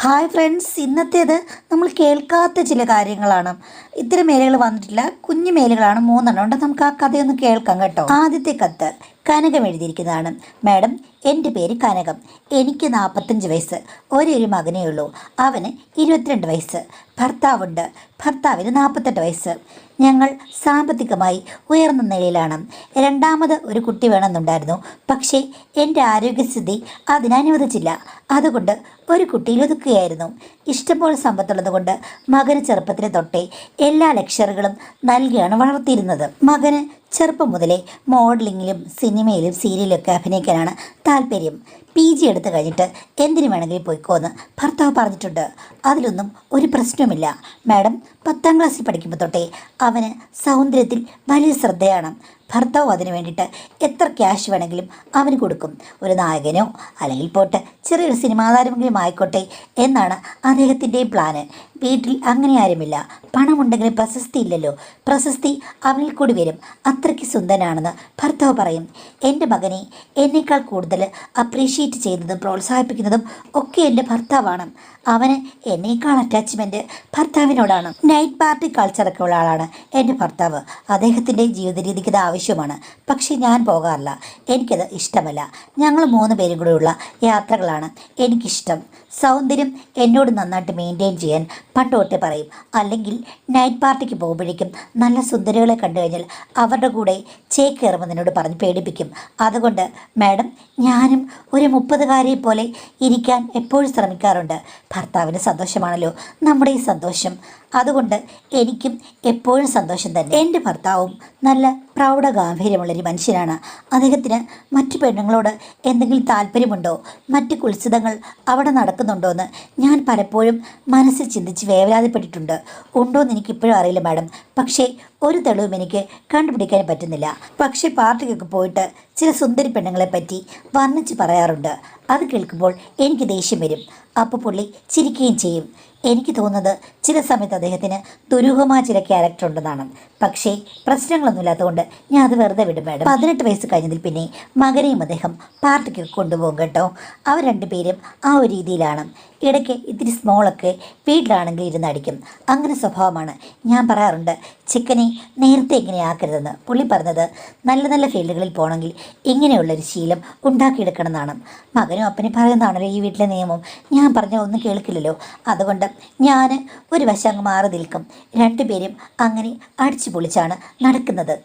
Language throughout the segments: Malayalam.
ഹായ് ഫ്രണ്ട്സ്, ഇന്നത്തേത് നമ്മൾ കേൾക്കാത്ത ചില കാര്യങ്ങളാണ്. ഇത്തരം മേലുകൾ വന്നിട്ടില്ല, കുഞ്ഞു മേലുകളാണ്, 3 ഉണ്ട്. നമുക്ക് ആ കഥയൊന്ന് കേൾക്കാം കേട്ടോ. ആദ്യത്തെ കത്ത് കനകം എഴുതിയിരിക്കുന്നതാണ്. മാഡം, എൻ്റെ പേര് കനകം. എനിക്ക് 45 വയസ്സ്. ഒരു മകനേ ഉള്ളൂ. അവന് 22 വയസ്സ്. ഭർത്താവുണ്ട്. ഭർത്താവിന് 48 വയസ്സ്. ഞങ്ങൾ സാമ്പത്തികമായി ഉയർന്ന നിലയിലാണ്. രണ്ടാമത് ഒരു കുട്ടി വേണമെന്നുണ്ടായിരുന്നു. പക്ഷേ എൻ്റെ ആരോഗ്യസ്ഥിതി അതിനനുവദിച്ചില്ല. അതുകൊണ്ട് ഒരു കുട്ടിയിൽ ഒതുക്കുകയായിരുന്നു. ഇഷ്ടംപോലെ സമ്പത്തുള്ളത് കൊണ്ട് മകന് ചെറുപ്പത്തിലെ തൊട്ടേ എല്ലാ ലക്ഷറുകളും നൽകിയാണ് വളർത്തിയിരുന്നത്. മകന് ചെറുപ്പം മുതലേ മോഡലിങ്ങിലും സിനിമയിലും സീരിയലൊക്കെ അഭിനയിക്കാനാണ് താല്പര്യം. PG എടുത്തു കഴിഞ്ഞിട്ട് എന്തിനു വേണമെങ്കിലും പോയിക്കോന്ന് ഭർത്താവ് പറഞ്ഞിട്ടുണ്ട്. അതിലൊന്നും ഒരു പ്രശ്നവുമില്ല. മാഡം, 10ാം ക്ലാസ്സിൽ പഠിക്കുമ്പോൾ തൊട്ടേ അവന് സൗന്ദര്യത്തിൽ വലിയ ശ്രദ്ധയാണ്. ഭർത്താവ് അതിനു വേണ്ടിയിട്ട് എത്ര ക്യാഷ് വേണമെങ്കിലും അവന് കൊടുക്കും. ഒരു നായകനോ അല്ലെങ്കിൽ പോട്ടെ ചെറിയൊരു സിനിമാ താരമെങ്കിലും ആയിക്കോട്ടെ എന്നാണ് അദ്ദേഹത്തിൻ്റെയും പ്ലാന്. വീട്ടിൽ അങ്ങനെ ആരുമില്ല. പണമുണ്ടെങ്കിൽ പ്രശസ്തി ഇല്ലല്ലോ. പ്രശസ്തി അവനിൽ കൂടി വരും. അത്രയ്ക്ക് സുന്ദരനാണെന്ന് ഭർത്താവ് പറയും. എൻ്റെ മകനെ എന്നേക്കാൾ കൂടുതൽ അപ്രീഷിയേറ്റ് ചെയ്യുന്നതും പ്രോത്സാഹിപ്പിക്കുന്നതും ഒക്കെ എൻ്റെ ഭർത്താവാണ്. അവന് എന്നേക്കാൾ അറ്റാച്ച്മെൻറ്റ് ഭർത്താവിനോടാണ്. നൈറ്റ് പാർട്ടി കൾച്ചറൊക്കെ ഉള്ള ആളാണ് എൻ്റെ ഭർത്താവ്. അദ്ദേഹത്തിൻ്റെ ജീവിത രീതിക്ക് ഇത് ആവശ്യമാണ്. പക്ഷേ ഞാൻ പോകാറില്ല. എനിക്കത് ഇഷ്ടമല്ല. ഞങ്ങൾ 3 പേരും കൂടെയുള്ള യാത്രകളാണ് എനിക്കിഷ്ടം. സൗന്ദര്യം എന്നോട് നന്നായിട്ട് മെയിൻറ്റെയിൻ ചെയ്യാൻ പണ്ട് തൊട്ടേ പറയും. അല്ലെങ്കിൽ നൈറ്റ് പാർട്ടിക്ക് പോകുമ്പോഴേക്കും നല്ല സുന്ദരികളെ കണ്ടു കഴിഞ്ഞാൽ അവരുടെ കൂടെ ചേക്കേറുമെന്ന് എന്നോട് പറഞ്ഞ് പേടിപ്പിക്കും. അതുകൊണ്ട് മാഡം, ഞാനും ഒരു 30കാരിയെ പോലെ ഇരിക്കാൻ എപ്പോഴും ശ്രമിക്കാറുണ്ട്. ഭർത്താവിന് സന്തോഷമാണല്ലോ നമ്മുടെ ഈ സന്തോഷം. അതുകൊണ്ട് എനിക്കും എപ്പോഴും സന്തോഷം തന്നെ. എൻ്റെ ഭർത്താവും നല്ല പ്രൗഢ ഗാംഭീര്യമുള്ളൊരു മനുഷ്യനാണ്. അദ്ദേഹത്തിന് മറ്റു പെണ്ണുങ്ങളോട് എന്തെങ്കിലും താല്പര്യമുണ്ടോ, മറ്റ് കുത്സിതങ്ങൾ അവിടെ നടക്കുന്നുണ്ടോ എന്ന് ഞാൻ പലപ്പോഴും മനസ്സിൽ ചിന്തിച്ച് വേവലാതിപ്പെട്ടിട്ടുണ്ട്. ഉണ്ടോയെന്ന് എനിക്കിപ്പോഴും അറിയില്ല മാഡം. പക്ഷേ ഒരു തെളിവും എനിക്ക് കണ്ടുപിടിക്കാൻ പറ്റുന്നില്ല. പക്ഷേ പാർട്ടിക്കൊക്കെ പോയിട്ട് ചില സുന്ദരി പെണ്ണുങ്ങളെ പറ്റി വർണ്ണിച്ച് പറയാറുണ്ട്. അത് കേൾക്കുമ്പോൾ എനിക്ക് ദേഷ്യം വരും. അപ്പോൾ പുള്ളി ചിരിക്കുകയും ചെയ്യും. എനിക്ക് തോന്നുന്നത് ചില സമയത്ത് അദ്ദേഹത്തിന് ദുരൂഹമായ ചില ക്യാരക്ടർ ഉണ്ടെന്നാണ്. പക്ഷേ പ്രശ്നങ്ങളൊന്നുമില്ലാത്തതുകൊണ്ട് ഞാൻ അത് വെറുതെ വിടും മാഡം. 18 വയസ്സ് കഴിഞ്ഞതിൽ പിന്നെ മകനെയും അദ്ദേഹം പാർട്ടിക്ക് കൊണ്ടുപോകും കേട്ടോ. അവർ 2 പേരും ആ ഒരു രീതിയിലാണ്. ഇടയ്ക്ക് ഇത്തിരി സ്മോളൊക്കെ വീട്ടിലാണെങ്കിൽ ഇരുന്നടിക്കും. അങ്ങനെ സ്വഭാവമാണ്. ഞാൻ പറയാറുണ്ട്, ചിക്കനെ നേരത്തെ ഇങ്ങനെ ആക്കരുതെന്ന്. പുള്ളി പറഞ്ഞത് നല്ല നല്ല ഫീൽഡുകളിൽ പോകണമെങ്കിൽ ഇങ്ങനെയുള്ളൊരു ശീലം ഉണ്ടാക്കിയെടുക്കണമെന്നാണ്. മകനും അപ്പനും പറയുന്നതാണല്ലോ ഈ വീട്ടിലെ നിയമം. ഞാൻ പറഞ്ഞാൽ ഒന്നും കേൾക്കില്ലല്ലോ. അതുകൊണ്ട് ഞാൻ ഒരു വശം അങ്ങ് മാറി നിൽക്കും. 2 പേരും അങ്ങനെ അടിച്ചു പൊളിച്ചാണ് നടക്കുന്നത്.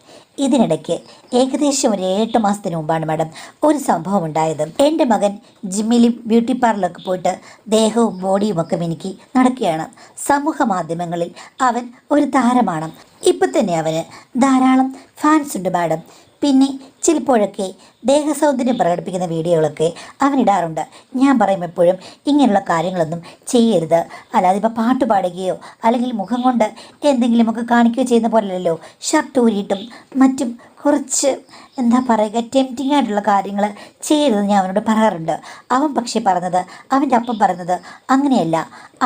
ഇതിനിടയ്ക്ക് ഏകദേശം ഒരു 8 മാസത്തിന് മുമ്പാണ് മാഡം ഒരു സംഭവം ഉണ്ടായത്. എൻ്റെ മകൻ ജിമ്മിലും ബ്യൂട്ടി പാർലറിലൊക്കെ പോയിട്ട് ദേഹവും ബോഡിയും ഒക്കെ മിനുക്കി നടക്കുകയാണ്. സമൂഹ മാധ്യമങ്ങളിൽ അവൻ ഒരു താരമാണ്. ഇപ്പം തന്നെ അവന് ധാരാളം ഫാൻസ് ഉണ്ട് മാഡം. പിന്നെ ചിലപ്പോഴൊക്കെ ദേഹസൗന്ദര്യം പ്രകടിപ്പിക്കുന്ന വീഡിയോകളൊക്കെ അവനിടാറുണ്ട്. ഞാൻ പറയും എപ്പോഴും ഇങ്ങനെയുള്ള കാര്യങ്ങളൊന്നും ചെയ്യരുത്. അല്ലാതെ ഇപ്പോൾ പാട്ട് പാടുകയോ അല്ലെങ്കിൽ മുഖം കൊണ്ട് എന്തെങ്കിലുമൊക്കെ കാണിക്കുകയോ ചെയ്യുന്ന പോലെയല്ലോ ഷർട്ട് ഊരിയിട്ടും മറ്റും കുറച്ച് എന്താ പറയുക ടെംപ്റ്റിംഗ് ആയിട്ടുള്ള കാര്യങ്ങൾ ചെയ്യരുതെന്ന് ഞാൻ അവനോട് പറയാറുണ്ട്. അവൻ പക്ഷേ പറഞ്ഞത്, അവൻ്റെ അപ്പം പറഞ്ഞത് അങ്ങനെയല്ല.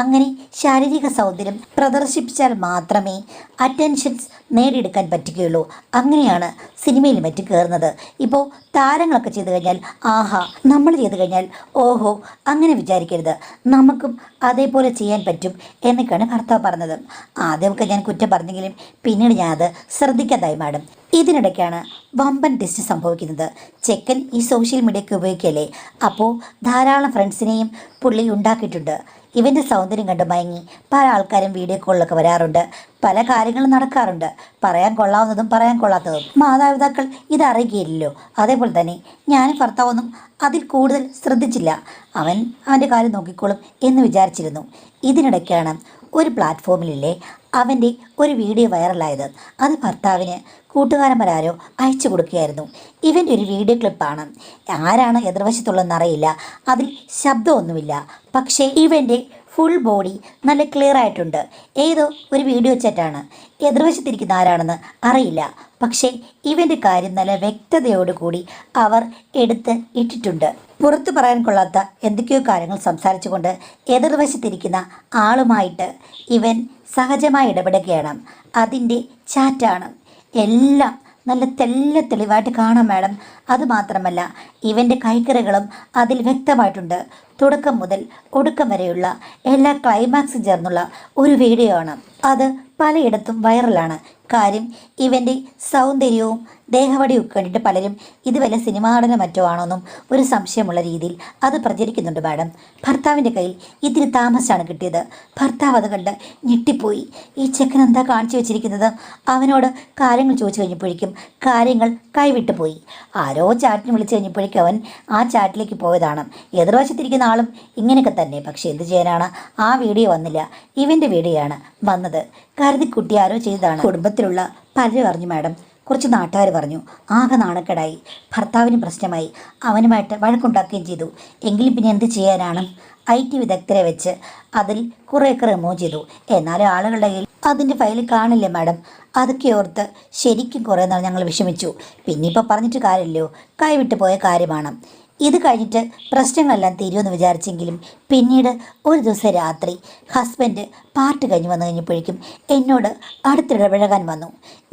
അങ്ങനെ ശാരീരിക സൗന്ദര്യം പ്രദർശിപ്പിച്ചാൽ മാത്രമേ അറ്റൻഷൻസ് നേടിയെടുക്കാൻ പറ്റുകയുള്ളൂ. അങ്ങനെയാണ് സിനിമയിലും മറ്റും കയറുന്നത്. ഇപ്പോൾ താരങ്ങളൊക്കെ ചെയ്തു കഴിഞ്ഞാൽ ആഹാ, നമ്മൾ ചെയ്തു കഴിഞ്ഞാൽ ഓഹോ, അങ്ങനെ വിചാരിക്കരുത്. നമുക്കും അതേപോലെ ചെയ്യാൻ പറ്റും എന്നൊക്കെയാണ് ഭർത്താവ് പറഞ്ഞത്. ആദ്യമൊക്കെ ഞാൻ കുറ്റം പറഞ്ഞെങ്കിലും പിന്നീട് ഞാനത് ശ്രദ്ധിക്കാതായി മാഡം. ഇതിനിടയ്ക്കാണ് വമ്പൻ ടെസ്റ്റ് സംഭവിക്കുന്നത്. ചെക്കൻ ഈ സോഷ്യൽ മീഡിയയൊക്കെ ഉപയോഗിക്കല്ലേ. അപ്പോൾ ധാരാളം ഫ്രണ്ട്സിനെയും പുള്ളി ഉണ്ടാക്കിയിട്ടുണ്ട്. ഇവൻ്റെ സൗന്ദര്യം കണ്ട് മയങ്ങി പല ആൾക്കാരും വീഡിയോ കോളിലൊക്കെ വരാറുണ്ട്. പല കാര്യങ്ങളും നടക്കാറുണ്ട്. പറയാൻ കൊള്ളാവുന്നതും പറയാൻ കൊള്ളാത്തതും. മാതാപിതാക്കൾ ഇതറിയുകയില്ലല്ലോ. അതേപോലെ തന്നെ ഞാനും ഭർത്താവൊന്നും അതിൽ കൂടുതൽ ശ്രദ്ധിച്ചില്ല. അവൻ്റെ കാര്യം നോക്കിക്കോളും എന്ന് വിചാരിച്ചിരുന്നു. ഇതിനിടയ്ക്കാണ് ഒരു പ്ലാറ്റ്ഫോമിലില്ലേ അവൻ്റെ ഒരു വീഡിയോ വൈറലായത്. അത് ഭർത്താവിന് കൂട്ടുകാരന്മാരാരോ അയച്ചു കൊടുക്കുകയായിരുന്നു. ഇവൻ്റെ ഒരു വീഡിയോ ക്ലിപ്പാണ്. ആരാണ് എതിർവശത്തുള്ളതെന്നറിയില്ല. അതിൽ ശബ്ദമൊന്നുമില്ല. പക്ഷേ ഇവൻ്റെ ഫുൾ ബോഡി നല്ല ക്ലിയർ ആയിട്ടുണ്ട്. ഏതോ ഒരു വീഡിയോ ചാറ്റാണ്. എതിർവശത്തിരിക്കുന്ന ആരാണെന്ന് അറിയില്ല. പക്ഷേ ഇവൻ്റെ കാര്യം നല്ല വ്യക്തതയോടുകൂടി അവർ എടുത്ത് ഇട്ടിട്ടുണ്ട്. പുറത്തു പറയാൻ കൊള്ളാത്ത എന്തൊക്കെയോ കാര്യങ്ങൾ സംസാരിച്ചുകൊണ്ട് എതിർവശത്തിരിക്കുന്ന ആളുമായിട്ട് ഇവൻ സഹജമായി ഇടപെടുകയാണ്. അതിൻ്റെ ചാറ്റാണ്. എല്ലാം നല്ല തെളിവായിട്ട് കാണാം മാഡം. അതുമാത്രമല്ല ഇവൻ്റെ കൈക്കറികളും അതിൽ വ്യക്തമായിട്ടുണ്ട്. തുടക്കം മുതൽ ഒടുക്കം വരെയുള്ള എല്ലാ ക്ലൈമാക്സും ചേർന്നുള്ള ഒരു വീഡിയോ ആണ്. അത് പലയിടത്തും വൈറലാണ്. കാര്യം ഇവൻ്റെ സൗന്ദര്യവും ദേഹവടിയൊക്കെ കണ്ടിട്ട് പലരും ഇത് വല്ല സിനിമാ നടനോ മറ്റോ ആണോന്നും ഒരു സംശയമുള്ള രീതിയിൽ അത് പ്രചരിക്കുന്നുണ്ട് മാഡം. ഭർത്താവിൻ്റെ കയ്യിൽ ഇത്തിരി താമസിച്ചാണ് കിട്ടിയത്. ഭർത്താവ് അത് കണ്ട് ഞെട്ടിപ്പോയി. ഈ ചെക്കൻ എന്താ കാണിച്ചു വെച്ചിരിക്കുന്നത്? അവനോട് കാര്യങ്ങൾ ചോദിച്ചു കഴിഞ്ഞപ്പോഴേക്കും കാര്യങ്ങൾ കൈവിട്ടു പോയി. ആരോ ചാറ്റിന് വിളിച്ചു കഴിഞ്ഞപ്പോഴേക്കും അവൻ ആ ചാറ്റിലേക്ക് പോയതാണ്. എതിർവശത്തിരിക്കുന്ന ആളും ഇങ്ങനെയൊക്കെ തന്നെ. പക്ഷെ എന്ത് ചെയ്യാനാണ്, ആ വീഡിയോ വന്നില്ല. ഇവൻ്റെ വീഡിയോ ആണ് വന്നത്. കരുതിക്കുട്ടി ആരോ ചെയ്തതാണ്. കുടുംബത്തിലുള്ള പലരും അറിഞ്ഞു മാഡം. കുറച്ച് നാട്ടുകാർ പറഞ്ഞു. ആകെ നാണക്കേടായി. ഭർത്താവിന് പ്രശ്നമായി. അവനുമായിട്ട് വഴക്കുണ്ടാക്കുകയും ചെയ്തു. എങ്കിലും പിന്നെ എന്ത് ചെയ്യാനാണ്? IT വിദഗ്ധരെ വെച്ച് അതിൽ കുറേയൊക്കെ റിമൂവ് ചെയ്തു. എന്നാലും ആളുകളുടെ കയ്യിൽ അതിൻ്റെ ഫയൽ കാണില്ലേ മാഡം? അതൊക്കെ ഓർത്ത് ശരിക്കും കുറേ നാൾ ഞങ്ങൾ വിഷമിച്ചു. പിന്നെ ഇപ്പോൾ പറഞ്ഞിട്ട് കാര്യമില്ലയോ, കൈവിട്ടു പോയ കാര്യമാണ്. ഇത് കഴിഞ്ഞിട്ട് പ്രശ്നങ്ങളെല്ലാം തീരുമെന്ന് വിചാരിച്ചെങ്കിലും പിന്നീട് ഒരു ദിവസം രാത്രി ഹസ്ബൻഡ് പാർട്ടി കഴിഞ്ഞ് വന്നു കഴിഞ്ഞപ്പോഴേക്കും എന്നോട് അടുത്തിടപഴകാൻ വന്നു.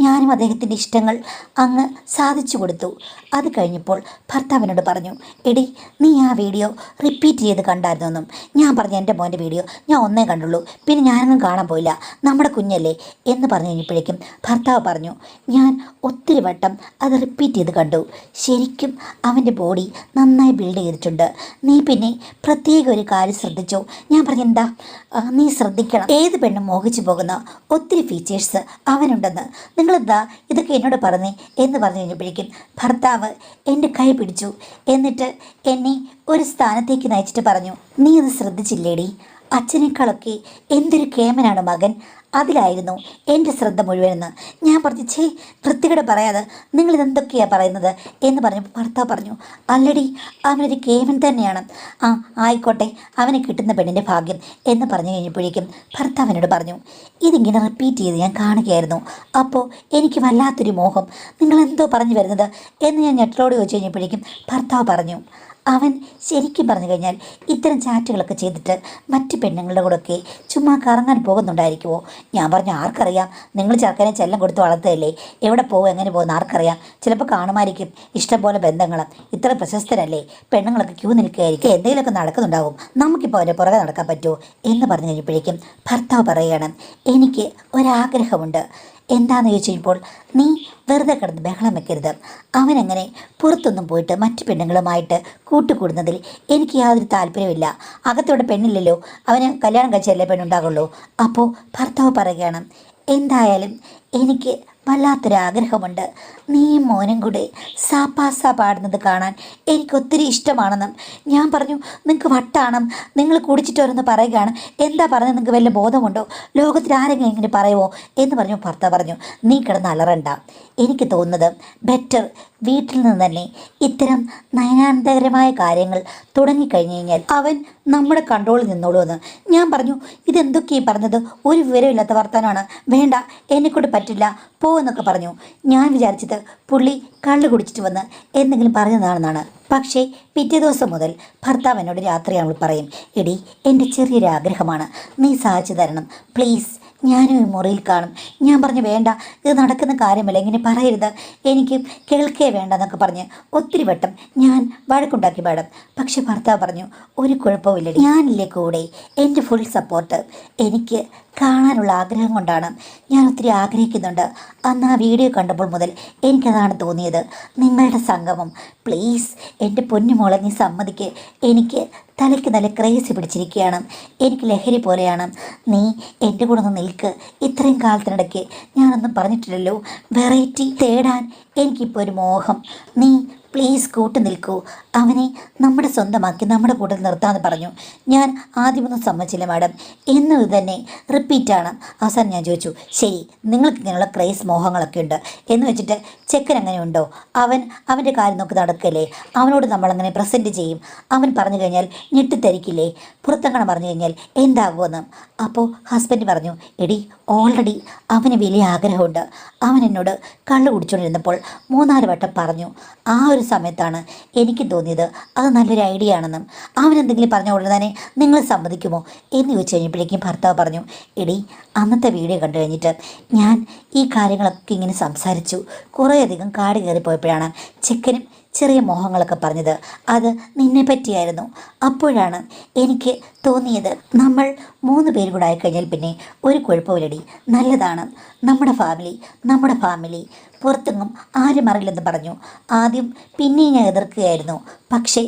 ഞാനും അദ്ദേഹത്തിൻ്റെ ഇഷ്ടങ്ങൾ അങ്ങ് സാധിച്ചു കൊടുത്തു. അത് കഴിഞ്ഞപ്പോൾ ഭർത്താവിനോട് പറഞ്ഞു, എടി നീ ആ വീഡിയോ റിപ്പീറ്റ് ചെയ്ത് കണ്ടായിരുന്നെന്നും. ഞാൻ പറഞ്ഞു എൻ്റെ മോൻ്റെ വീഡിയോ ഞാൻ ഒന്നേ കണ്ടുള്ളൂ, പിന്നെ ഞാനൊന്നും കാണാൻ പോയില്ല, നമ്മുടെ കുഞ്ഞല്ലേ എന്ന് പറഞ്ഞു കഴിഞ്ഞപ്പോഴേക്കും ഭർത്താവ് പറഞ്ഞു, ഞാൻ ഒത്തിരി വട്ടം അത് റിപ്പീറ്റ് ചെയ്ത് കണ്ടു. ശരിക്കും അവൻ്റെ ബോഡി നന്നായി ബിൽഡ് ചെയ്തിട്ടുണ്ട്. നീ പിന്നെ പ്രത്യേക ഒരു കാര്യം ശ്രദ്ധിച്ചോ? ഞാൻ പറഞ്ഞു, എന്താ? നീ ശ്രദ്ധിക്കണം. ഏത് പെണ്ണും മോഹിച്ചു പോകുന്ന ഒത്തിരി ഫീച്ചേഴ്സ് അവനുണ്ടെന്ന്. നിങ്ങളെന്താ ഇതൊക്കെ എന്നോട് പറഞ്ഞേ എന്ന് പറഞ്ഞു കഴിഞ്ഞപ്പോഴേക്കും ഭർത്താവ് എൻ്റെ കൈ പിടിച്ചു. എന്നിട്ട് എന്നെ ഒരു സ്ഥാനത്തേക്ക് നയിച്ചിട്ട് പറഞ്ഞു, നീ അത് ശ്രദ്ധിച്ചില്ലേടി? അച്ഛനേക്കാളൊക്കെ എന്തൊരു കേമനാണ് മകൻ. അതിലായിരുന്നു എൻ്റെ ശ്രദ്ധ മുഴുവനെന്ന്. ഞാൻ പറഞ്ഞു, ഛേ വൃത്തികേട് പറയാതെ നിങ്ങളിതെന്തൊക്കെയാണ് പറയുന്നത് എന്ന് പറഞ്ഞപ്പോൾ ഭർത്താവ് പറഞ്ഞു, അല്ലടി അവനൊരു കേമൻ തന്നെയാണ്. ആയിക്കോട്ടെ, അവന് കിട്ടുന്ന പെണ്ണിൻ്റെ ഭാഗ്യം എന്ന് പറഞ്ഞു കഴിഞ്ഞപ്പോഴേക്കും ഭർത്താവിനോട് പറഞ്ഞു, ഇതിങ്ങനെ റിപ്പീറ്റ് ചെയ്ത് ഞാൻ കാണുകയായിരുന്നു. അപ്പോൾ എനിക്ക് വല്ലാത്തൊരു മോഹം. നിങ്ങളെന്തോ പറഞ്ഞു വരുന്നത് എന്ന് ഞാൻ ഞെട്ടലോട് ചോദിച്ചു കഴിഞ്ഞപ്പോഴേക്കും ഭർത്താവ് പറഞ്ഞു, അവൻ ശരിക്കും പറഞ്ഞു കഴിഞ്ഞാൽ ഇത്തരം ചാറ്റുകളൊക്കെ ചെയ്തിട്ട് മറ്റ് പെണ്ണുങ്ങളുടെ കൂടെയൊക്കെ ചുമ്മാ കറങ്ങാൻ പോകുന്നുണ്ടായിരിക്കുമോ? ഞാൻ പറഞ്ഞു, ആർക്കറിയാം, നിങ്ങൾ ചെറുക്കനെ ചെല്ലം കൊടുത്ത് വളർത്തുകയല്ലേ, എവിടെ പോകും എങ്ങനെ പോകുന്ന ആർക്കറിയാം. ചിലപ്പോൾ കാണുമായിരിക്കും ഇഷ്ടംപോലെ ബന്ധങ്ങൾ. ഇത്ര പ്രശസ്തരല്ലേ, പെണ്ണുങ്ങളൊക്കെ ക്യൂ നിൽക്കുകയായിരിക്കും, എന്തെങ്കിലുമൊക്കെ നടക്കുന്നുണ്ടാവും, നമുക്കിപ്പോൾ അവരെ പുറകെ നടക്കാൻ പറ്റുമോ എന്ന് പറഞ്ഞു കഴിഞ്ഞപ്പോഴേക്കും ഭർത്താവ് പറയുകയാണ്, എനിക്ക് ഒരാഗ്രഹമുണ്ട്. എന്താണെന്ന് ചോദിച്ചു കഴിഞ്ഞപ്പോൾ, നീ വെറുതെ കിടന്ന് ബഹളം വെക്കരുത്. അവനങ്ങനെ പുറത്തൊന്നും പോയിട്ട് മറ്റു പെണ്ണുങ്ങളുമായിട്ട് കൂട്ടുകൂടുന്നതിൽ എനിക്ക് യാതൊരു താല്പര്യമില്ല. അകത്തോടെ പെണ്ണില്ലല്ലോ, അവന് കല്യാണം കഴിച്ചല്ലേ പെണ്ണുണ്ടാകുള്ളൂ. അപ്പോൾ ഭർത്താവ് പറയുകയാണ്, എന്തായാലും എനിക്ക് വല്ലാത്തൊരാഗ്രഹമുണ്ട്. നീയും മോനും കൂടെ സാപ്പാസ പാടുന്നത് കാണാൻ എനിക്കൊത്തിരി ഇഷ്ടമാണെന്നും. ഞാൻ പറഞ്ഞു, നിങ്ങൾക്ക് വട്ടാണം, നിങ്ങൾ കുടിച്ചിട്ട് വരുന്ന പറയുകയാണ്, എന്താ പറഞ്ഞത്, നിങ്ങൾക്ക് വല്ല ബോധമുണ്ടോ? ലോകത്തിൽ ആരെങ്കിലും ഇങ്ങനെ പറയുമോ എന്ന് പറഞ്ഞു. ഭർത്താവ് പറഞ്ഞു, നീ കിടന്ന് അലറണ്ട. എനിക്ക് തോന്നുന്നത് ബെറ്റർ വീട്ടിൽ നിന്ന് തന്നെ ഇത്തരം നയനാനന്ദകരമായ കാര്യങ്ങൾ തുടങ്ങിക്കഴിഞ്ഞു കഴിഞ്ഞാൽ അവൻ നമ്മുടെ കൺട്രോളിൽ നിന്നോളൂ. ഞാൻ പറഞ്ഞു, ഇതെന്തൊക്കെയാണ് പറഞ്ഞത്, ഒരു വിവരമില്ലാത്ത വർത്തമാനമാണ്, വേണ്ട, എന്നെക്കൊണ്ട് പറ്റില്ല, എന്നൊക്കെ പറഞ്ഞു. ഞാൻ വിചാരിച്ചത് പുള്ളി കള്ളു കുടിച്ചിട്ട് വന്ന് എന്തെങ്കിലും പറഞ്ഞതാണെന്നാണ്. പക്ഷേ പിറ്റേ ദിവസം മുതൽ ഭർത്താവ് എന്നോട് രാത്രിയാകുമ്പോൾ പറയും, എടി എൻ്റെ ചെറിയൊരാഗ്രഹമാണ്, നീ സാധിച്ചു തരണം പ്ലീസ്, ഞാനും ഈ മുറിയിൽ കാണും. ഞാൻ പറഞ്ഞു, വേണ്ട, ഇത് നടക്കുന്ന കാര്യമല്ല, ഇങ്ങനെ പറയരുത്, എനിക്ക് കേൾക്കേ വേണ്ട എന്നൊക്കെ പറഞ്ഞ് ഒത്തിരി വട്ടം ഞാൻ വഴക്കുണ്ടാക്കി പാടും. പക്ഷെ ഭർത്താവ് പറഞ്ഞു, ഒരു കുഴപ്പമില്ല, ഞാനില്ലേ കൂടെ, എൻ്റെ ഫുൾ സപ്പോർട്ട്. എനിക്ക് കാണാനുള്ള ആഗ്രഹം കൊണ്ടാണ്, ഞാൻ ഒത്തിരി ആഗ്രഹിക്കുന്നുണ്ട്. അന്ന് ആ വീഡിയോ കണ്ടപ്പോൾ മുതൽ എനിക്കതാണ് തോന്നിയത്, നിങ്ങളുടെ സംഗമം. പ്ലീസ് എൻ്റെ പൊന്നുമോളെ നീ സമ്മതിക്ക്, എനിക്ക് തലയ്ക്ക് നല്ല ക്രേസ് പിടിച്ചിരിക്കുകയാണ്, എനിക്ക് ലഹരി പോലെയാണ്. നീ എൻ്റെ കൂടെ ഒന്ന് നിൽക്ക്. ഇത്രയും കാലത്തിനിടയ്ക്ക് ഞാനൊന്നും പറഞ്ഞിട്ടില്ലല്ലോ, വെറൈറ്റി തേടാൻ എനിക്കിപ്പോൾ ഒരു മോഹം. നീ പ്ലീസ് കൂട്ടു നിൽക്കൂ, അവനെ നമ്മുടെ സ്വന്തമാക്കി നമ്മുടെ കൂട്ടത്തിൽ നിർത്താമെന്ന് പറഞ്ഞു. ഞാൻ ആദ്യമൊന്നും സമ്മതിച്ചില്ല മാഡം, എന്നത് തന്നെ റിപ്പീറ്റാണ്. അവസാനം ഞാൻ ചോദിച്ചു, ശരി നിങ്ങൾക്ക് ഇങ്ങനെയുള്ള ക്രേസ് മോഹങ്ങളൊക്കെ ഉണ്ട് എന്ന് വെച്ചിട്ട് ചെക്കൻ അങ്ങനെ ഉണ്ടോ? അവൻ്റെ കാര്യം നോക്കി നടക്കല്ലേ, അവനോട് നമ്മളങ്ങനെ പ്രസൻറ്റ് ചെയ്യും, അവൻ പറഞ്ഞു കഴിഞ്ഞാൽ ഞെട്ടിത്തരിക്കില്ലേ, പുറത്തങ്ങനെ പറഞ്ഞു കഴിഞ്ഞാൽ എന്താകുമെന്ന്. അപ്പോൾ ഹസ്ബൻഡ് പറഞ്ഞു, എടി ഓൾറെഡി അവന് വലിയ ആഗ്രഹമുണ്ട്. അവൻ എന്നോട് കള്ളു കുടിച്ചുകൊണ്ടിരുന്നപ്പോൾ 3-4 വട്ടം പറഞ്ഞു. ആ ഒരു സമയത്താണ് എനിക്ക് തോന്നി തോന്നിയത് അത് നല്ലൊരു ഐഡിയ ആണെന്നും അവനെന്തെങ്കിലും പറഞ്ഞ ഉടനെ തന്നെ നിങ്ങൾ സമ്മതിക്കുമോ എന്ന് ചോദിച്ചു കഴിഞ്ഞപ്പോഴേക്കും ഭർത്താവ് പറഞ്ഞു, എടി അന്നത്തെ വീഡിയോ കണ്ടു കഴിഞ്ഞിട്ട് ഞാൻ ഈ കാര്യങ്ങളൊക്കെ ഇങ്ങനെ സംസാരിച്ചു. കുറേയധികം കാട് കയറി പോയപ്പോഴാണ് ചെക്കനും ചെറിയ മോഹങ്ങളൊക്കെ പറഞ്ഞത്. അത് നിന്നെ പറ്റിയായിരുന്നു. അപ്പോഴാണ് എനിക്ക് തോന്നിയത് നമ്മൾ 3 പേര് കൂടെ ആയിക്കഴിഞ്ഞാൽ പിന്നെ ഒരു കുഴപ്പമില്ലടി, നല്ലതാണ്. നമ്മുടെ ഫാമിലി പുറത്തെങ്ങും ആരും അറിയില്ലെന്ന് പറഞ്ഞു. ആദ്യം പിന്നെ ഞാൻ എതിർക്കുകയായിരുന്നു. പക്ഷേ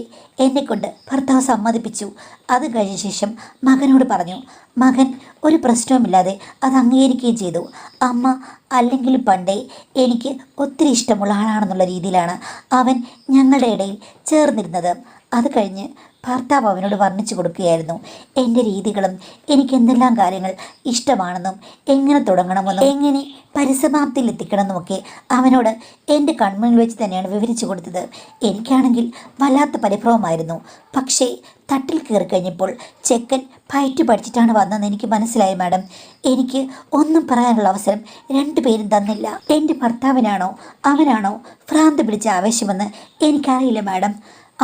എന്നെക്കൊണ്ട് ഭർത്താവ് സമ്മതിപ്പിച്ചു. അത് കഴിഞ്ഞ ശേഷം മകനോട് പറഞ്ഞു. മകൻ ഒരു പ്രശ്നവുമില്ലാതെ അത് അംഗീകരിക്കുകയും ചെയ്തു. അമ്മ അല്ലെങ്കിൽ പണ്ടേ എനിക്ക് ഒത്തിരി ഇഷ്ടമുള്ള ആളാണെന്നുള്ള രീതിയിലാണ് അവൻ ഞങ്ങളുടെ ഇടയിൽ ചേർന്നിരുന്നത്. അത് കഴിഞ്ഞ് ഭർത്താവ് അവനോട് വർണ്ണിച്ചു കൊടുക്കുകയായിരുന്നു എൻ്റെ രീതികളും എനിക്ക് എന്തെല്ലാം കാര്യങ്ങൾ ഇഷ്ടമാണെന്നും എങ്ങനെ തുടങ്ങണമെന്നും എങ്ങനെ പരിസമാപ്തിയിൽ എത്തിക്കണമെന്നുമൊക്കെ അവനോട് എൻ്റെ കൺമുന്നിൽ വെച്ച് തന്നെയാണ് വിവരിച്ചു കൊടുത്തത്. എനിക്കാണെങ്കിൽ വല്ലാത്ത പരിഭ്രമമായിരുന്നു. പക്ഷേ തട്ടിൽ കയറി കഴിഞ്ഞപ്പോൾ ചെക്കൻ ഫൈറ്റ് പഠിച്ചിട്ടാണ് വന്നതെന്ന് എനിക്ക് മനസ്സിലായി മാഡം. എനിക്ക് ഒന്നും പറയാനുള്ള അവസരം 2 പേരും തന്നില്ല. എൻ്റെ ഭർത്താവിനാണോ അവനാണോ ഭ്രാന്ത് പിടിച്ച ആവേശമെന്ന് എനിക്കറിയില്ല മാഡം.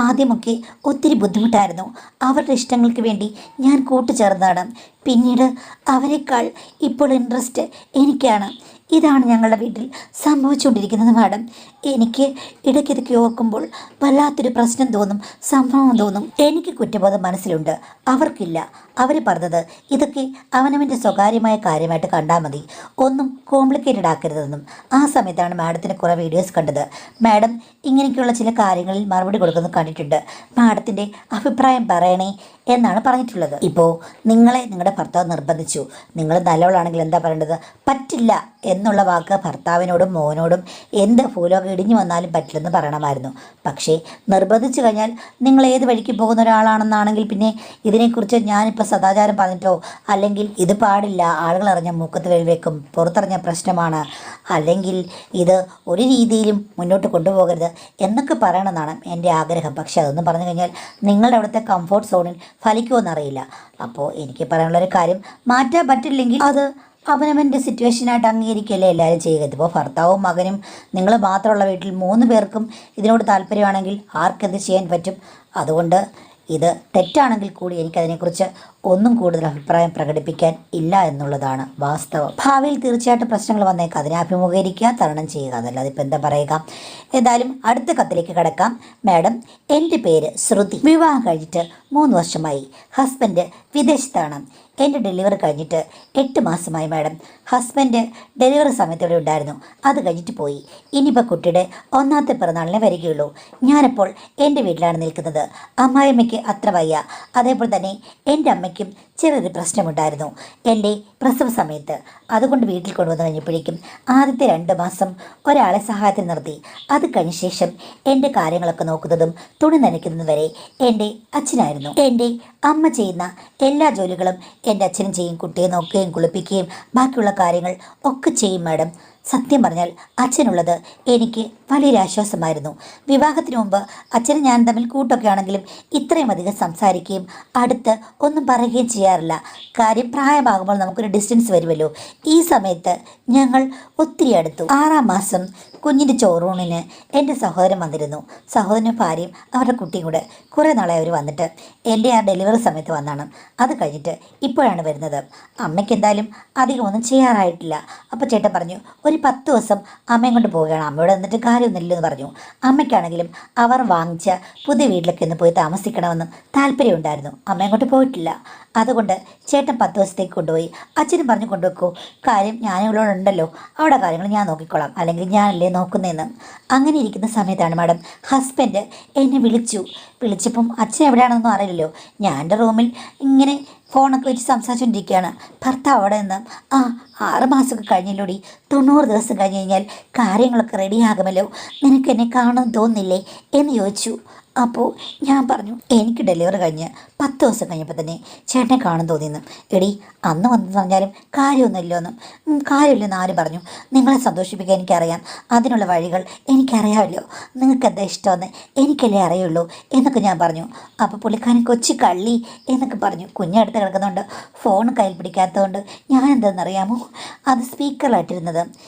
ആദ്യമൊക്കെ ഒത്തിരി ബുദ്ധിമുട്ടായിരുന്നു. അവരുടെ ഇഷ്ടങ്ങൾക്ക് വേണ്ടി ഞാൻ കൂട്ടുചേർന്നതാണ്. പിന്നീട് അവരെക്കാൾ ഇപ്പോൾ ഇൻട്രസ്റ്റ് എനിക്കാണ്. ഇതാണ് ഞങ്ങളുടെ വീട്ടിൽ സംഭവിച്ചുകൊണ്ടിരിക്കുന്നത് മാഡം. എനിക്ക് ഇടയ്ക്കിടയ്ക്ക് ഓർക്കുമ്പോൾ വല്ലാത്തൊരു പ്രശ്നം തോന്നും, സംഭവം തോന്നും. എനിക്ക് കുറ്റബോധം മനസ്സിലുണ്ട്, അവർക്കില്ല. അവർ പറഞ്ഞത് ഇതൊക്കെ അവനവൻ്റെ സ്വകാര്യമായ കാര്യമായിട്ട് കണ്ടാൽ മതി, ഒന്നും കോംപ്ലിക്കേറ്റഡ് ആക്കരുതെന്നും. ആ സമയത്താണ് മാഡത്തിന് കുറേ വീഡിയോസ് കണ്ടത്. മാഡം ഇങ്ങനെയൊക്കെയുള്ള ചില കാര്യങ്ങളിൽ മറുപടി കൊടുക്കുന്നത് കണ്ടിട്ടുണ്ട്. മാഡത്തിൻ്റെ അഭിപ്രായം പറയണേ എന്നാണ് പറഞ്ഞിട്ടുള്ളത്. ഇപ്പോൾ നിങ്ങളെ നിങ്ങളുടെ ഭർത്താവ് നിർബന്ധിച്ചു. നിങ്ങൾ നല്ലവളാണെങ്കിൽ എന്താ പറയേണ്ടത്? പറ്റില്ല എന്നുള്ള വാക്ക് ഭർത്താവിനോടും മോനോടും എന്ത് ഭൂലോകം ഇടിഞ്ഞു വന്നാലും പറ്റില്ലെന്ന് പറയണമായിരുന്നു. പക്ഷേ നിർബന്ധിച്ചു കഴിഞ്ഞാൽ നിങ്ങൾ ഏത് വഴിക്ക് പോകുന്ന ഒരാളാണെന്നാണെങ്കിൽ പിന്നെ ഇതിനെക്കുറിച്ച് ഞാനിപ്പോൾ സദാചാരം പറഞ്ഞിട്ടോ അല്ലെങ്കിൽ ഇത് പാടില്ല, ആളുകൾ അറിഞ്ഞ മൂക്കത്ത് വെക്കും, പുറത്തറിഞ്ഞ പ്രശ്നമാണ്, അല്ലെങ്കിൽ ഇത് ഒരു രീതിയിലും മുന്നോട്ട് കൊണ്ടുപോകരുത് എന്നൊക്കെ പറയണമെന്നാണ് എൻ്റെ ആഗ്രഹം. പക്ഷേ അതൊന്നും പറഞ്ഞു കഴിഞ്ഞാൽ നിങ്ങളുടെ അവിടുത്തെ കംഫോർട്ട് സോണിൽ ഫലിക്കുമെന്നറിയില്ല. അപ്പോൾ എനിക്ക് പറയാനുള്ളൊരു കാര്യം, മാറ്റാൻ പറ്റില്ലെങ്കിൽ അത് അവനവൻ്റെ സിറ്റുവേഷനായിട്ട് അംഗീകരിക്കുകയല്ലേ എല്ലാവരും ചെയ്യുക. ഇതിപ്പോൾ ഭർത്താവും മകനും നിങ്ങൾ മാത്രമുള്ള വീട്ടിൽ 3 പേർക്കും ഇതിനോട് താല്പര്യമാണെങ്കിൽ ആർക്കെന്ത് ചെയ്യാൻ പറ്റും? അതുകൊണ്ട് ഇത് തെറ്റാണെങ്കിൽ കൂടി എനിക്കതിനെക്കുറിച്ച് ഒന്നും കൂടുതൽ അഭിപ്രായം പ്രകടിപ്പിക്കാൻ ഇല്ല എന്നുള്ളതാണ് വാസ്തവം. ഭാവിയിൽ തീർച്ചയായിട്ടും പ്രശ്നങ്ങൾ വന്നേക്കാം, അതിനെ അഭിമുഖീകരിക്കുക, തരണം ചെയ്യുക, അതല്ലാതെ ഇപ്പം എന്താ പറയുക. ഏതായാലും അടുത്ത കത്തിലേക്ക് കിടക്കാം. മാഡം, എൻ്റെ പേര് ശ്രുതി. വിവാഹം കഴിഞ്ഞിട്ട് 3 വർഷമായി. ഹസ്ബൻഡ് വിദേശത്താണ്. എൻ്റെ ഡെലിവറി കഴിഞ്ഞിട്ട് 8 മാസമായി മാഡം. ഹസ്ബൻഡ് ഡെലിവറി സമയത്തോടെ ഉണ്ടായിരുന്നു, അത് കഴിഞ്ഞിട്ട് പോയി. ഇനിയിപ്പോൾ കുട്ടിയുടെ 1ാമത്തെ പിറന്നാളിനെ വരികയുള്ളൂ. ഞാനിപ്പോൾ എൻ്റെ വീട്ടിലാണ് നിൽക്കുന്നത്. അമ്മായിയമ്മയ്ക്ക് അത്ര വയ്യ. അതേപോലെ തന്നെ എൻ്റെ അമ്മയ്ക്കും ചെറിയൊരു പ്രശ്നമുണ്ടായിരുന്നു എൻ്റെ പ്രസവ സമയത്ത്. അതുകൊണ്ട് വീട്ടിൽ കൊണ്ടുവന്ന് കഴിഞ്ഞപ്പോഴേക്കും ആദ്യത്തെ 2 മാസം ഒരാളെ സഹായത്തിന് നിർത്തി. അത് കഴിഞ്ഞ ശേഷം എൻ്റെ കാര്യങ്ങളൊക്കെ നോക്കുന്നതും തുണി നനയ്ക്കുന്നതും വരെ എൻ്റെ അച്ഛനായിരുന്നു. എൻ്റെ അമ്മ ചെയ്യുന്ന എല്ലാ ജോലികളും എൻ്റെ അച്ഛനും ചെയ്യും. കുട്ടിയെ നോക്കുകയും കുളിപ്പിക്കുകയും ബാക്കിയുള്ള കാര്യങ്ങൾ ഒക്കെ ചെയ്യും മാഡം. സത്യം പറഞ്ഞാൽ അച്ഛനുള്ളത് എനിക്ക് വലിയൊരു ആശ്വാസമായിരുന്നു. വിവാഹത്തിന് മുമ്പ് അച്ഛനും ഞാൻ തമ്മിൽ കൂട്ടൊക്കെ ആണെങ്കിലും ഇത്രയും അധികം സംസാരിക്കുകയും അടുത്ത് ഒന്നും പറയുകയും ചെയ്യാറില്ല. കാര്യം പ്രായമാകുമ്പോൾ നമുക്കൊരു ഡിസ്റ്റൻസ് വരുമല്ലോ. ഈ സമയത്ത് ഞങ്ങൾ ഒത്തിരി അടുത്തു. 6ാം മാസം കുഞ്ഞിൻ്റെ ചോറൂണിന് എൻ്റെ സഹോദരൻ വന്നിരുന്നു. സഹോദരനും ഭാര്യയും അവരുടെ കുട്ടിയും കൂടെ. കുറേ നാളായി അവർ വന്നിട്ട്. എൻ്റെ ആ ഡെലിവറി സമയത്ത് വന്നാണ്. അത് കഴിഞ്ഞിട്ട് ഇപ്പോഴാണ് വരുന്നത്. അമ്മയ്ക്ക് എന്തായാലും അധികം ഒന്നും ചെയ്യാറായിട്ടില്ല. അപ്പോൾ ചേട്ടൻ പറഞ്ഞു, ഒരു 10 ദിവസം അമ്മയും കൊണ്ട് പോവുകയാണ്, അമ്മയോട് എന്നിട്ട് കാര്യമൊന്നുമില്ലെന്ന് പറഞ്ഞു. അമ്മയ്ക്കാണെങ്കിലും അവർ വാങ്ങിച്ച പുതിയ വീട്ടിലൊക്കെ ഒന്ന് പോയി താമസിക്കണമെന്നും താല്പര്യമുണ്ടായിരുന്നു. അമ്മയും കൊണ്ട് പോയിട്ടില്ല. അതുകൊണ്ട് ചേട്ടൻ 10 ദിവസത്തേക്ക് കൊണ്ടുപോയി. അച്ഛനും പറഞ്ഞു, കൊണ്ടുവെക്കൂ, കാര്യം ഞാനിവളോടുണ്ടല്ലോ, അവിടെ കാര്യങ്ങൾ ഞാൻ നോക്കിക്കോളാം, അല്ലെങ്കിൽ ഞാനല്ലേ നോക്കുന്നതെന്ന്. അങ്ങനെ ഇരിക്കുന്ന സമയത്താണ് മാഡം ഹസ്ബൻഡ് എന്നെ വിളിച്ചപ്പം അച്ഛൻ എവിടെയാണെന്നൊന്നും അറിയില്ലല്ലോ. ഞാൻ എൻ്റെ റൂമിൽ ഇങ്ങനെ ഫോണൊക്കെ വെച്ച് സംസാരിച്ചുകൊണ്ടിരിക്കുകയാണ്. ഭർത്താവ് അവിടെ നിന്ന് 6 മാസമൊക്കെ കഴിഞ്ഞല്ലോടി, 90 ദിവസം കഴിഞ്ഞ് കഴിഞ്ഞാൽ കാര്യങ്ങളൊക്കെ റെഡിയാകുമല്ലോ, നിനക്ക് എന്നെ കാണുമെന്ന് തോന്നുന്നില്ലേ എന്ന് ചോദിച്ചു. അപ്പോൾ ഞാൻ പറഞ്ഞു, എനിക്ക് ഡെലിവറി കഴിഞ്ഞ് 10 ദിവസം കഴിഞ്ഞപ്പോൾ തന്നെ ചേട്ടനെ കാണാൻ തോന്നിയെന്ന്. എടി അന്ന് വന്നെന്ന് പറഞ്ഞാലും കാര്യമൊന്നുമില്ലോന്നും. കാര്യമില്ലെന്ന് ആര് പറഞ്ഞു? നിങ്ങളെ സന്തോഷിപ്പിക്കാൻ എനിക്കറിയാം, അതിനുള്ള വഴികൾ എനിക്കറിയാമല്ലോ, നിങ്ങൾക്ക് എന്താ ഇഷ്ടമെന്ന് എനിക്കല്ലേ അറിയുള്ളൂ എന്നൊക്കെ ഞാൻ പറഞ്ഞു. അപ്പോൾ പുള്ളിക്കാരൻ കൊച്ചു കള്ളി എന്നൊക്കെ പറഞ്ഞു. കുഞ്ഞടുത്ത് കിടക്കുന്നുണ്ട്, ഫോൺ കയ്യിൽ പിടിക്കാത്തതുകൊണ്ട് ഞാൻ എന്താണെന്നറിയാമോ, അത് സ്പീക്കറിലായിട്ടിരുന്നത്.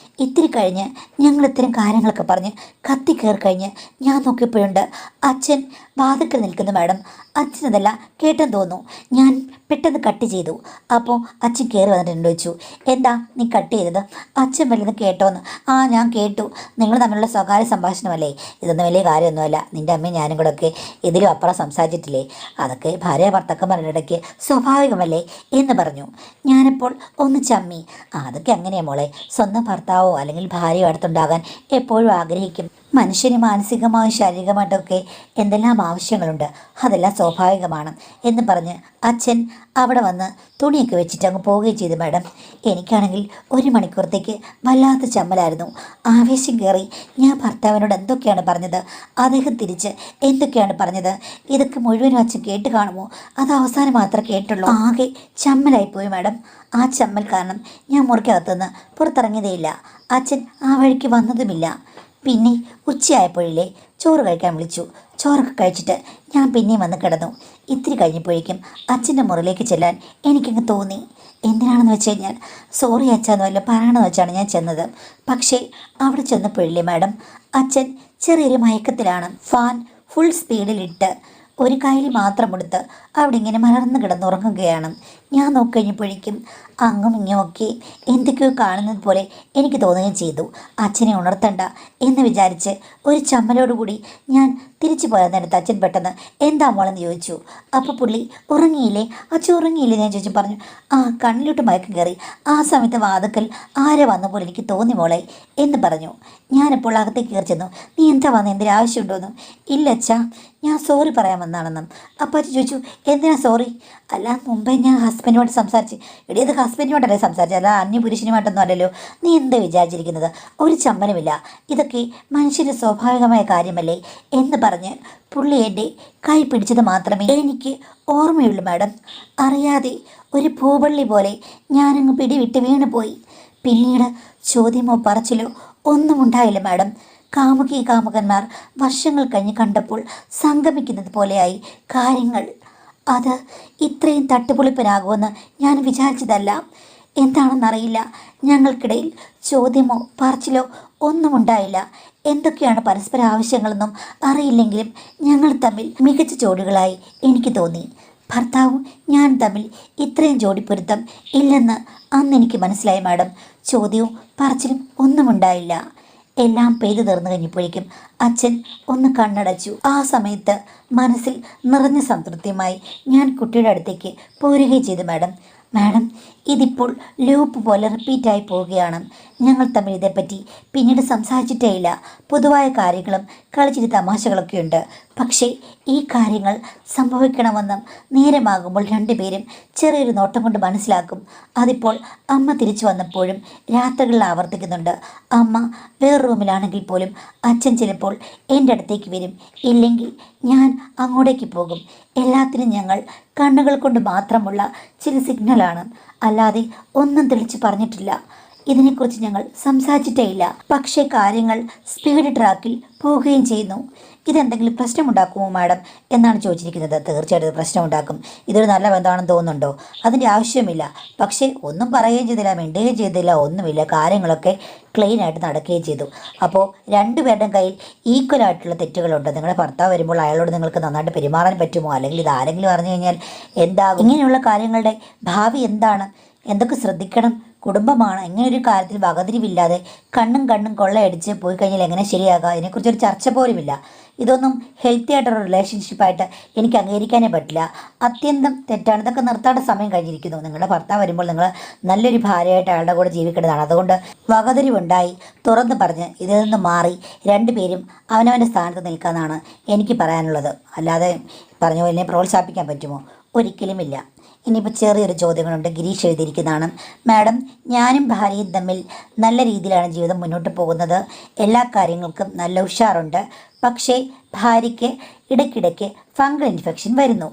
ഇത്തിരി കഴിഞ്ഞ് ഞങ്ങൾ ഇത്തരം കാര്യങ്ങളൊക്കെ പറഞ്ഞ് കത്തി കയറി കഴിഞ്ഞ് ഞാൻ നോക്കിയപ്പോഴുണ്ട് അച്ഛൻ വാതിക്കൽ നിൽക്കുന്നു. മാഡം, അച്ഛനതല്ല കേട്ടെന്ന് തോന്നുന്നു. ഞാൻ പെട്ടെന്ന് കട്ട് ചെയ്തു. അപ്പോൾ അച്ഛൻ കയറി വന്നിട്ട് എന്നോട് ചോദിച്ചു, എന്താ നീ കട്ട് ചെയ്തത്? അച്ഛൻ വല്ലതും കേട്ടോന്ന്. ആ ഞാൻ കേട്ടു, നിങ്ങൾ തമ്മിലുള്ള സ്വകാര്യ സംഭാഷണമല്ലേ, ഇതൊന്നും വലിയ കാര്യമൊന്നുമല്ല, നിൻ്റെ അമ്മയും ഞാനും കൂടെ ഒക്കെ ഇതിലും അപ്പുറം സംസാരിച്ചിട്ടില്ലേ, അതൊക്കെ ഭാര്യ ഭർത്താക്കന്മാരുടെ ഇടയ്ക്ക് സ്വാഭാവികമല്ലേ എന്ന് പറഞ്ഞു. ഞാനിപ്പോൾ ഒന്ന് ചമ്മി. അതൊക്കെ അങ്ങനെയാ മോളെ, സ്വന്തം ഭർത്താവോ അല്ലെങ്കിൽ ഭാര്യയോ അടുത്തുണ്ടാകാൻ എപ്പോഴും ആഗ്രഹിക്കും. മനുഷ്യന് മാനസികമായും ശാരീരികമായിട്ടൊക്കെ എന്തെല്ലാം ആവശ്യങ്ങളുണ്ട്, അതെല്ലാം സ്വാഭാവികമാണ് എന്ന് പറഞ്ഞ് അച്ഛൻ അവിടെ വന്ന് തുണിയൊക്കെ വെച്ചിട്ട് അങ്ങ് പോവുകയും ചെയ്തു. മാഡം, എനിക്കാണെങ്കിൽ 1 മണിക്കൂറത്തേക്ക് വല്ലാത്ത ചമ്മലായിരുന്നു. ആവേശം കയറി ഞാൻ ഭർത്താവിനോട് എന്തൊക്കെയാണ് പറഞ്ഞത്, അദ്ദേഹം തിരിച്ച് എന്തൊക്കെയാണ് പറഞ്ഞത്, ഇതൊക്കെ മുഴുവനും അച്ഛൻ കേട്ട് കാണുമോ, അത് അവസാനം മാത്രമേ കേട്ടുള്ളൂ. ആകെ ചമ്മലായിപ്പോയി മാഡം. ആ ചമ്മൽ കാരണം ഞാൻ മുറിക്കകത്തുനിന്ന് പുറത്തിറങ്ങിയതേയില്ല. അച്ഛൻ ആ വഴിക്ക് വന്നതുമില്ല. പിന്നെ ഉച്ചയായപ്പോഴില്ലേ ചോറ് കഴിക്കാൻ വിളിച്ചു. ചോറൊക്കെ കഴിച്ചിട്ട് ഞാൻ പിന്നെയും വന്ന് കിടന്നു. ഇത്തിരി കഴിഞ്ഞപ്പോഴേക്കും അച്ഛൻ്റെ മുറിയിലേക്ക് ചെല്ലാൻ എനിക്കങ്ങ് തോന്നി. എന്തിനാണെന്ന് വെച്ച് കഴിഞ്ഞാൽ സോറി അച്ഛാന്ന് വല്ല പറയണമെന്ന് വെച്ചാണ് ഞാൻ ചെന്നത്. പക്ഷേ അവിടെ ചെന്നപ്പോഴില്ലേ മാഡം, അച്ഛൻ ചെറിയൊരു മയക്കത്തിലാണ്. ഫാൻ ഫുൾ സ്പീഡിലിട്ട് ഒരു കൈയിൽ മാത്രം എടുത്ത് അവിടെ ഇങ്ങനെ മലർന്ന് കിടന്നുറങ്ങുകയാണ്. ഞാൻ നോക്കിക്കഴിഞ്ഞപ്പോഴേക്കും അങ്ങും ഇങ്ങുമൊക്കെ എന്തൊക്കെയോ കാണുന്നത് പോലെ എനിക്ക് തോന്നുകയും ചെയ്തു. അച്ഛനെ ഉണർത്തണ്ട എന്ന് വിചാരിച്ച് ഒരു ചമ്മലോടുകൂടി ഞാൻ തിരിച്ചു പോയാൽ നേരത്തെ അച്ഛൻ പെട്ടെന്ന് എന്താ മോളെന്ന് ചോദിച്ചു. അപ്പോൾ പുള്ളി ഉറങ്ങിയില്ലേ, അച്ഛൻ ഉറങ്ങിയില്ലേ ഞാൻ ചോദിച്ചു. പറഞ്ഞു, ആ കണ്ണിലോട്ട് മയക്കം കയറി, ആ സമയത്ത് വാതുക്കൽ ആരെ വന്ന പോലെ എനിക്ക് തോന്നി മോളെ എന്ന് പറഞ്ഞു. ഞാനിപ്പോൾ അകത്തേക്ക് കയറി ചെന്നു. നീ എന്താ വന്നത്, എന്തൊരു ആവശ്യമുണ്ടോയെന്നും. ഇല്ല അച്ഛാ, ഞാൻ സോറി പറയാൻ വന്നാണെന്നും. അപ്പോൾ അച്ഛൻ ചോദിച്ചു, എന്തിനാ സോറി? അല്ല മുമ്പേ ഞാൻ ഹസ്ബൻഡിനോട് സംസാരിച്ച്. എടി അത് ഹസ്ബൻഡിനോടല്ലേ സംസാരിച്ചത്, അല്ല അന്യപുരുഷനുമായിട്ടൊന്നും അല്ലല്ലോ. നീ എന്താ വിചാരിച്ചിരിക്കുന്നത്? ഒരു ചമ്മലുമില്ല, ഇതൊക്കെ മനുഷ്യൻ്റെ സ്വാഭാവികമായ കാര്യമല്ലേ എന്ന് പറഞ്ഞ് പുള്ളി എൻ്റെ കൈ പിടിച്ചത് മാത്രമേ എനിക്ക് ഓർമ്മയുള്ളൂ മാഡം. അറിയാതെ ഒരു പൂവള്ളി പോലെ ഞാനങ്ങ് പിടിവിട്ട് വീണുപോയി. പിന്നീട് ചോദ്യമോ പറച്ചിലോ ഒന്നും ഉണ്ടായില്ല മാഡം. കാമുകി കാമുകന്മാർ വർഷങ്ങൾ കഴിഞ്ഞ് കണ്ടപ്പോൾ സംഗമിക്കുന്നത് പോലെയായി കാര്യങ്ങൾ. അത് ഇത്രയും തട്ടുപൊളിപ്പനാകുമെന്ന് ഞാൻ വിചാരിച്ചതല്ല. എന്താണെന്നറിയില്ല, ഞങ്ങൾക്കിടയിൽ ചോദ്യമോ പറച്ചിലോ ഒന്നും ഉണ്ടായില്ല. എന്തൊക്കെയാണ് പരസ്പര ആവശ്യങ്ങളെന്നും അറിയില്ലെങ്കിലും ഞങ്ങൾ തമ്മിൽ മികച്ച ജോഡികളായി എനിക്ക് തോന്നി. ഭർത്താവും ഞാൻ തമ്മിൽ ഇത്രയും ജോഡിപ്പൊരുത്തം ഇല്ലെന്ന് അന്ന് എനിക്ക് മനസ്സിലായി മാഡം. ചോദ്യവും പറച്ചിലും ഒന്നും ഉണ്ടായില്ല. എല്ലാം പെയ്തു തീർന്നു കഴിഞ്ഞപ്പോഴേക്കും അച്ഛൻ ഒന്ന് കണ്ണടച്ചു. ആ സമയത്ത് മനസ്സിൽ നിറഞ്ഞ സംതൃപ്തിയുമായി ഞാൻ കുട്ടിയുടെ അടുത്തേക്ക് പോരുകയും ചെയ്തു. മാഡം ഇതിപ്പോൾ ലൂപ്പ് പോലെ റിപ്പീറ്റായി പോവുകയാണ്. ഞങ്ങൾ തമ്മിൽ ഇതേപ്പറ്റി പിന്നീട് സംസാരിച്ചിട്ടേ ഇല്ല. പൊതുവായ കാര്യങ്ങളും കളിച്ചിരി തമാശകളൊക്കെ ഉണ്ട്. പക്ഷേ ഈ കാര്യങ്ങൾ സംഭവിക്കണമെന്നും നേരമാകുമ്പോൾ രണ്ടുപേരും ചെറിയൊരു നോട്ടം കൊണ്ട് മനസ്സിലാക്കും. അതിപ്പോൾ അമ്മ തിരിച്ചു വന്നപ്പോഴും രാത്രികളിൽ ആവർത്തിക്കുന്നുണ്ട്. അമ്മ വേറെ റൂമിലാണെങ്കിൽ പോലും അച്ഛൻ ചിലപ്പോൾ എൻ്റെ അടുത്തേക്ക് വരും, ഇല്ലെങ്കിൽ ഞാൻ അങ്ങോട്ടേക്ക് പോകും. എല്ലാത്തിനും ഞങ്ങൾ കണ്ണുകൾ കൊണ്ട് മാത്രമുള്ള ചില സിഗ്നലാണ്, അല്ലാതെ ഒന്നും തെളിച്ച് പറഞ്ഞിട്ടില്ല. ഇതിനെക്കുറിച്ച് ഞങ്ങൾ സംസാരിച്ചിട്ടേ ഇല്ല. പക്ഷേ കാര്യങ്ങൾ സ്പീഡ് ട്രാക്കിൽ പോവുകയും ചെയ്യുന്നു. ഇതെന്തെങ്കിലും പ്രശ്നമുണ്ടാക്കുമോ മാഡം എന്നാണ് ചോദിച്ചിരിക്കുന്നത്. തീർച്ചയായിട്ടും പ്രശ്നമുണ്ടാക്കും. ഇതൊരു നല്ല ബന്ധമാണെന്ന് തോന്നുന്നുണ്ടോ? അതിൻ്റെ ആവശ്യമില്ല. പക്ഷേ ഒന്നും പറയുകയും ചെയ്തില്ല, മിണ്ടുകയും ചെയ്തില്ല, ഒന്നുമില്ല. കാര്യങ്ങളൊക്കെ ക്ലീനായിട്ട് നടക്കുകയും ചെയ്തു. അപ്പോൾ രണ്ടുപേരുടെയും കയ്യിൽ ഈക്വലായിട്ടുള്ള തെറ്റുകളുണ്ട്. നിങ്ങളുടെ ഭർത്താവ് വരുമ്പോൾ അയാളോട് നിങ്ങൾക്ക് നന്നായിട്ട് പെരുമാറാൻ പറ്റുമോ? അല്ലെങ്കിൽ ഇതാരെങ്കിലും അറിഞ്ഞു കഴിഞ്ഞാൽ എന്താകും? ഇങ്ങനെയുള്ള കാര്യങ്ങളുടെ ഭാവി എന്താണ്? എന്തൊക്കെ ശ്രദ്ധിക്കണം? കുടുംബമാണ്. ഇങ്ങനൊരു കാര്യത്തിൽ വകതിരിവില്ലാതെ കണ്ണും കൊള്ളയടിച്ച് പോയി കഴിഞ്ഞാൽ എങ്ങനെ ശരിയാകാം? ഇതിനെക്കുറിച്ചൊരു ചർച്ച പോലുമില്ല. ഇതൊന്നും ഹെൽത്തി ആയിട്ടൊരു റിലേഷൻഷിപ്പായിട്ട് എനിക്ക് അംഗീകരിക്കാനേ പറ്റില്ല. അത്യന്തം തെറ്റാണ്. ഇതൊക്കെ നിർത്താനുള്ള സമയം കഴിഞ്ഞിരിക്കുന്നു. നിങ്ങളുടെ ഭർത്താവ് വരുമ്പോൾ നിങ്ങൾ നല്ലൊരു ഭാര്യയായിട്ട് അയാളുടെ കൂടെ ജീവിക്കേണ്ടതാണ്. അതുകൊണ്ട് വകതിരിവുണ്ടായി തുറന്ന് പറഞ്ഞ് ഇതിൽ നിന്ന് മാറി രണ്ടുപേരും അവനവൻ്റെ സ്ഥാനത്ത് നിൽക്കാമെന്നാണ് എനിക്ക് പറയാനുള്ളത്. അല്ലാതെ പറഞ്ഞ പോലെ പ്രോത്സാഹിപ്പിക്കാൻ പറ്റുമോ? ഒരിക്കലുമില്ല. ഇനിയിപ്പോൾ ചെറിയൊരു ചോദ്യങ്ങളുണ്ട്. ഗിരീഷ് എഴുതിയിരിക്കുന്നതാണ്. മാഡം, ഞാനും ഭാര്യയും തമ്മിൽ നല്ല രീതിയിലാണ് ജീവിതം മുന്നോട്ട് പോകുന്നത്. എല്ലാ കാര്യങ്ങൾക്കും നല്ല ഉഷാറുണ്ട്. പക്ഷേ ഭാര്യയ്ക്ക് ഇടയ്ക്കിടയ്ക്ക് ഫംഗൽ ഇൻഫെക്ഷൻ വരുന്നു.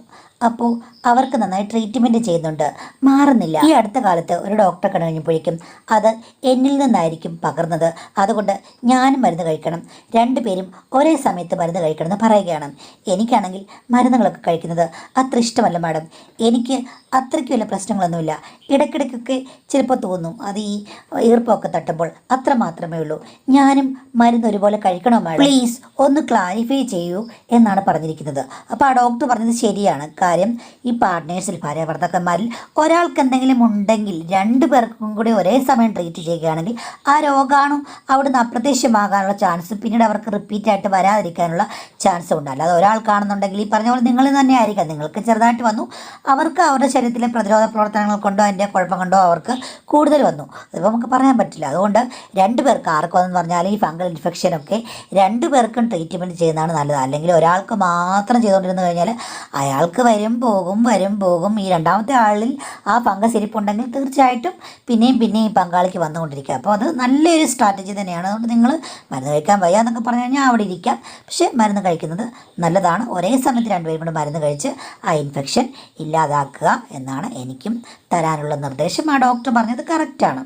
അപ്പോൾ അവർക്ക് നന്നായി ട്രീറ്റ്മെൻറ്റ് ചെയ്യുന്നുണ്ട്, മാറുന്നില്ല. ഈ അടുത്ത കാലത്ത് ഒരു ഡോക്ടറെ കണ്ടു കഴിഞ്ഞപ്പോഴേക്കും അത് എന്നിൽ നിന്നായിരിക്കും പകർന്നത്, അതുകൊണ്ട് ഞാനും മരുന്ന് കഴിക്കണം, രണ്ടുപേരും ഒരേ സമയത്ത് മരുന്ന് കഴിക്കണം എന്ന് പറയുകയാണ്. എനിക്കാണെങ്കിൽ മരുന്നുകളൊക്കെ കഴിക്കുന്നത് അത്ര ഇഷ്ടമല്ല മാഡം. എനിക്ക് അത്രയ്ക്ക് വലിയ പ്രശ്നങ്ങളൊന്നുമില്ല. ഇടയ്ക്കിടയ്ക്കൊക്കെ ചിലപ്പോൾ തോന്നും അത് ഈ ഈർപ്പമൊക്കെ തട്ടുമ്പോൾ, അത്ര മാത്രമേ ഉള്ളൂ. ഞാനും മരുന്ന് ഒരുപോലെ കഴിക്കണോ മാഡം? പ്ലീസ് ഒന്ന് ക്ലാരിഫൈ ചെയ്യൂ എന്നാണ് പറഞ്ഞിരിക്കുന്നത്. അപ്പോൾ ആ ഡോക്ടർ പറഞ്ഞത് ശരിയാണ്. കാര്യം ഈ പാർട്ട്നേഴ്സിൽ, ഭാര്യ ഭർത്താക്കന്മാരിൽ ഒരാൾക്ക് എന്തെങ്കിലും ഉണ്ടെങ്കിൽ രണ്ടു പേർക്കും കൂടി ഒരേ സമയം ട്രീറ്റ് ചെയ്യുകയാണെങ്കിൽ ആ രോഗാണു അവിടുന്ന് അപ്രത്യക്ഷമാകാനുള്ള ചാൻസ്, പിന്നീട് അവർക്ക് റിപ്പീറ്റായിട്ട് വരാതിരിക്കാനുള്ള ചാൻസ് ഉണ്ട്. അല്ലാതെ ഒരാൾക്കാണെന്നുണ്ടെങ്കിൽ ഈ പറഞ്ഞ പോലെ നിങ്ങളിൽ തന്നെ ആയിരിക്കാം, നിങ്ങൾക്ക് ചെറുതായിട്ട് വന്നു, അവർക്ക് അവരുടെ ശരീരത്തിലെ പ്രതിരോധ പ്രവർത്തനങ്ങൾ കൊണ്ടോ അതിൻ്റെ കുഴപ്പം കൊണ്ടോ അവർക്ക് കൂടുതൽ വന്നു. അതിപ്പോൾ നമുക്ക് പറയാൻ പറ്റില്ല. അതുകൊണ്ട് രണ്ടു പേർക്ക് ആർക്കും പറഞ്ഞാൽ ഈ ഫംഗൽ ഇൻഫെക്ഷനൊക്കെ രണ്ടു പേർക്കും ട്രീറ്റ്മെൻറ്റ് ചെയ്യുന്നതാണ് നല്ലത്. അല്ലെങ്കിൽ ഒരാൾക്ക് മാത്രം ചെയ്തുകൊണ്ടിരുന്നു കഴിഞ്ഞാൽ അയാൾക്ക് വരും പോകും. ഈ രണ്ടാമത്തെ ആളിൽ ആ ഫംഗസ് ഇരിപ്പുണ്ടെങ്കിൽ തീർച്ചയായിട്ടും പിന്നെയും ഈ പങ്കാളിക്ക് വന്നുകൊണ്ടിരിക്കുക. അപ്പോൾ അത് നല്ലൊരു സ്ട്രാറ്റജി തന്നെയാണ്. അതുകൊണ്ട് നിങ്ങൾ മരുന്ന് കഴിക്കാൻ വയ്യ എന്നൊക്കെ പറഞ്ഞു കഴിഞ്ഞാൽ അവിടെ ഇരിക്കാം, പക്ഷേ മരുന്ന് കഴിക്കുന്നത് നല്ലതാണ്. ഒരേ സമയത്ത് രണ്ടുപേരും കൂടെ മരുന്ന് കഴിച്ച് ആ ഇൻഫെക്ഷൻ ഇല്ലാതാക്കുക എന്നാണ് എനിക്കും തരാനുള്ള നിർദ്ദേശം. ആ ഡോക്ടർ പറഞ്ഞത് കറക്റ്റാണ്.